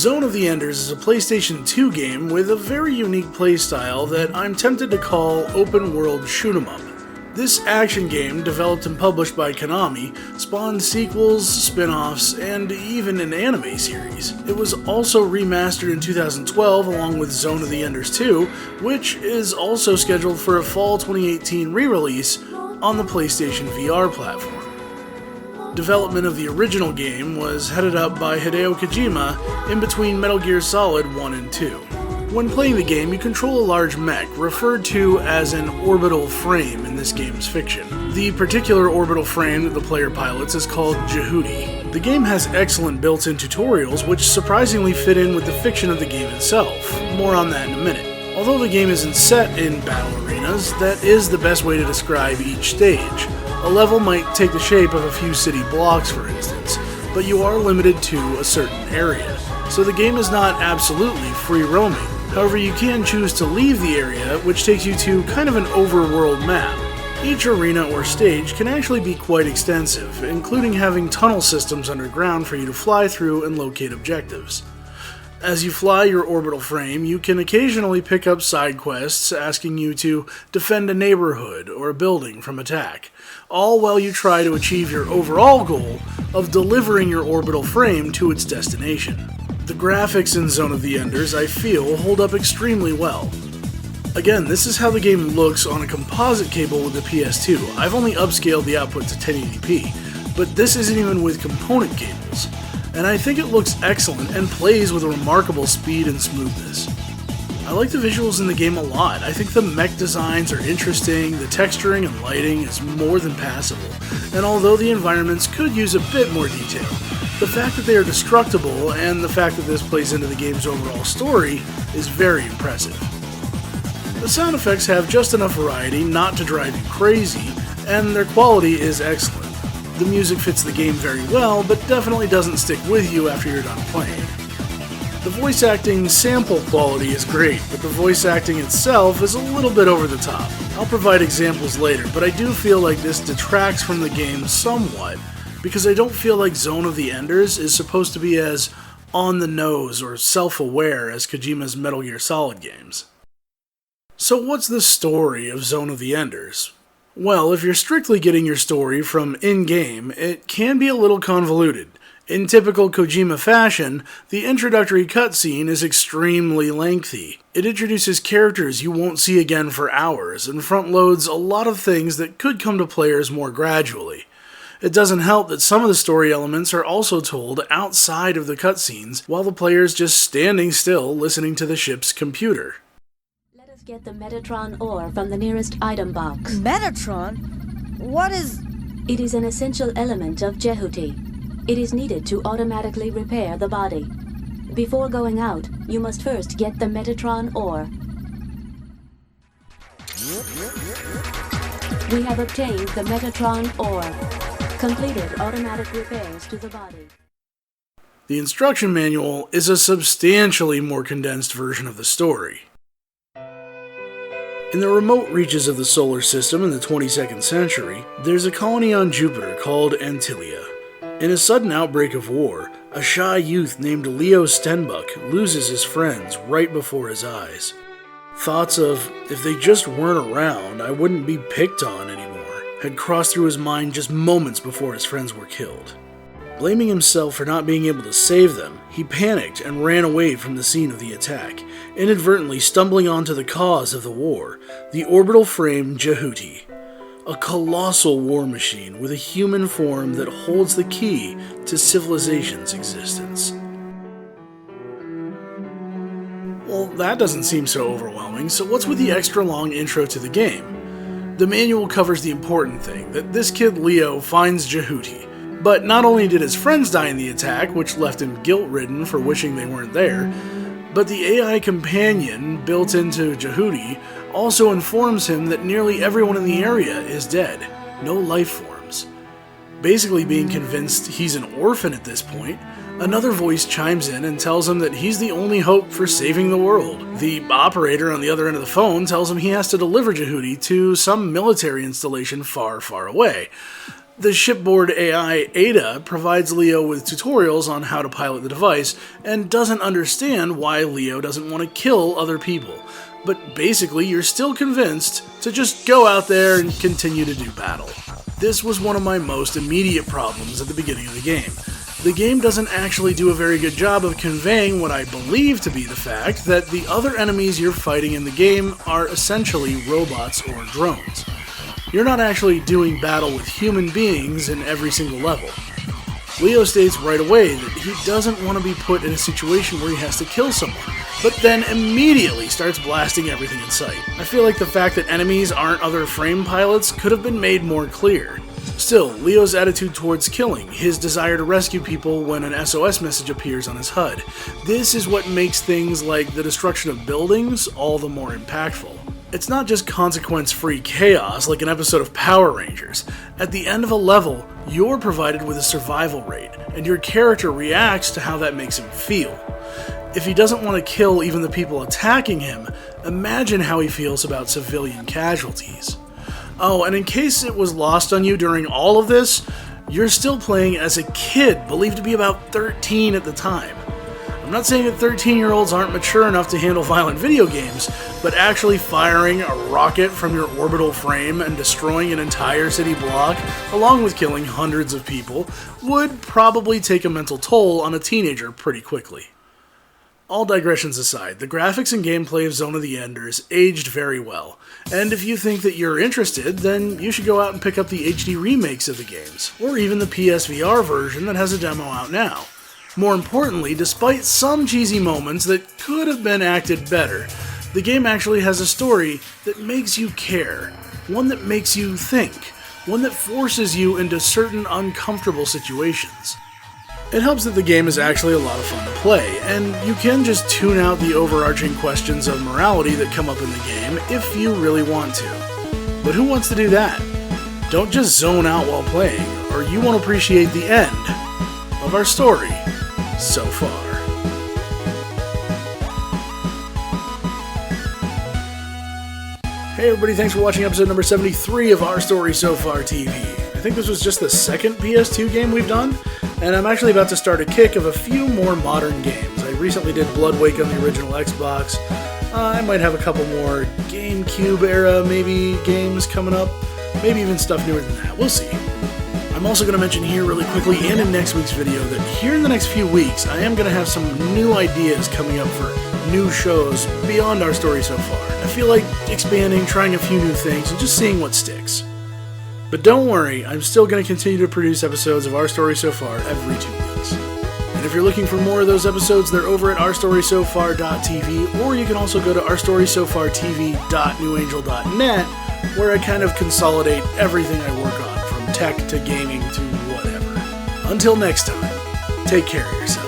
Zone of the Enders is a PlayStation 2 game with a very unique playstyle that I'm tempted to call open world shoot 'em up. This action game, developed and published by Konami, spawned sequels, spin-offs, and even an anime series. It was also remastered in 2012 along with Zone of the Enders 2, which is also scheduled for a fall 2018 re-release on the PlayStation VR platform. Development of the original game was headed up by Hideo Kojima in between Metal Gear Solid 1 and 2. When playing the game, you control a large mech, referred to as an orbital frame in this game's fiction. The particular orbital frame that the player pilots is called Jehudi. The game has excellent built-in tutorials, which surprisingly fit in with the fiction of the game itself. More on that in a minute. Although the game isn't set in battle arenas, that is the best way to describe each stage. A level might take the shape of a few city blocks, for instance, but you are limited to a certain area. So the game is not absolutely free roaming. However, you can choose to leave the area, which takes you to kind of an overworld map. Each arena or stage can actually be quite extensive, including having tunnel systems underground for you to fly through and locate objectives. As you fly your orbital frame, you can occasionally pick up side quests asking you to defend a neighborhood or a building from attack, all while you try to achieve your overall goal of delivering your orbital frame to its destination. The graphics in Zone of the Enders, I feel, hold up extremely well. Again, this is how the game looks on a composite cable with the PS2. I've only upscaled the output to 1080p, but this isn't even with component cables. And I think it looks excellent and plays with a remarkable speed and smoothness. I like the visuals in the game a lot. I think the mech designs are interesting, the texturing and lighting is more than passable, and although the environments could use a bit more detail, the fact that they are destructible and the fact that this plays into the game's overall story is very impressive. The sound effects have just enough variety not to drive you crazy, and their quality is excellent. The music fits the game very well, but definitely doesn't stick with you after you're done playing. The voice acting sample quality is great, but the voice acting itself is a little bit over the top. I'll provide examples later, but I do feel like this detracts from the game somewhat, because I don't feel like Zone of the Enders is supposed to be as on the nose or self-aware as Kojima's Metal Gear Solid games. So what's the story of Zone of the Enders? Well, if you're strictly getting your story from in-game, it can be a little convoluted. In typical Kojima fashion, the introductory cutscene is extremely lengthy. It introduces characters you won't see again for hours, and front-loads a lot of things that could come to players more gradually. It doesn't help that some of the story elements are also told outside of the cutscenes, while the player's just standing still listening to the ship's computer. Let us get the Metatron ore from the nearest item box. Metatron? What is... It is an essential element of Jehudi. It is needed to automatically repair the body. Before going out, you must first get the Metatron ore. We have obtained the Metatron ore. Completed automatic repairs to the body. The instruction manual is a substantially more condensed version of the story. In the remote reaches of the solar system in the 22nd century, there's a colony on Jupiter called Antilia. In a sudden outbreak of war, a shy youth named Leo Stenbuck loses his friends right before his eyes. Thoughts of, if they just weren't around, I wouldn't be picked on anymore, had crossed through his mind just moments before his friends were killed. Blaming himself for not being able to save them, he panicked and ran away from the scene of the attack, inadvertently stumbling onto the cause of the war, the orbital frame Jehudi. A colossal war machine with a human form that holds the key to civilization's existence. Well, that doesn't seem so overwhelming, so what's with the extra long intro to the game? The manual covers the important thing, that this kid Leo finds Jehudi. But not only did his friends die in the attack, which left him guilt-ridden for wishing they weren't there, but the AI companion built into Jehudi also informs him that nearly everyone in the area is dead, no life forms. Basically being convinced he's an orphan at this point, another voice chimes in and tells him that he's the only hope for saving the world. The operator on the other end of the phone tells him he has to deliver Jehudi to some military installation far, far away. The shipboard AI Ada provides Leo with tutorials on how to pilot the device and doesn't understand why Leo doesn't want to kill other people. But basically, you're still convinced to just go out there and continue to do battle. This was one of my most immediate problems at the beginning of the game. The game doesn't actually do a very good job of conveying what I believe to be the fact that the other enemies you're fighting in the game are essentially robots or drones. You're not actually doing battle with human beings in every single level. Leo states right away that he doesn't want to be put in a situation where he has to kill someone, but then immediately starts blasting everything in sight. I feel like the fact that enemies aren't other frame pilots could have been made more clear. Still, Leo's attitude towards killing, his desire to rescue people when an SOS message appears on his HUD, this is what makes things like the destruction of buildings all the more impactful. It's not just consequence-free chaos like an episode of Power Rangers. At the end of a level, you're provided with a survival rate, and your character reacts to how that makes him feel. If he doesn't want to kill even the people attacking him, imagine how he feels about civilian casualties. Oh, and in case it was lost on you during all of this, you're still playing as a kid, believed to be about 13 at the time. I'm not saying that 13-year-olds aren't mature enough to handle violent video games, but actually firing a rocket from your orbital frame and destroying an entire city block, along with killing hundreds of people, would probably take a mental toll on a teenager pretty quickly. All digressions aside, the graphics and gameplay of Zone of the Enders aged very well, and if you think that you're interested, then you should go out and pick up the HD remakes of the games, or even the PSVR version that has a demo out now. More importantly, despite some cheesy moments that could have been acted better, the game actually has a story that makes you care, one that makes you think, one that forces you into certain uncomfortable situations. It helps that the game is actually a lot of fun to play, and you can just tune out the overarching questions of morality that come up in the game if you really want to. But who wants to do that? Don't just zone out while playing, or you won't appreciate the end of our story so far. Hey everybody, thanks for watching episode number 73 of Our Story So Far TV. I think this was just the second PS2 game we've done, and I'm actually about to start a kick of a few more modern games. I recently did Blood Wake on the original Xbox. I might have a couple more GameCube era maybe games coming up, maybe even stuff newer than that. We'll see. I'm also going to mention here really quickly and in next week's video that here in the next few weeks I am going to have some new ideas coming up for new shows beyond Our Story So Far. I feel like expanding, trying a few new things, and just seeing what sticks. But don't worry, I'm still going to continue to produce episodes of Our Story So Far every 2 weeks. And if you're looking for more of those episodes, they're over at ourstorysofar.tv, or you can also go to ourstorysofar.tv.newangel.net, where I kind of consolidate everything I work on, from tech to gaming to whatever. Until next time, take care of yourself.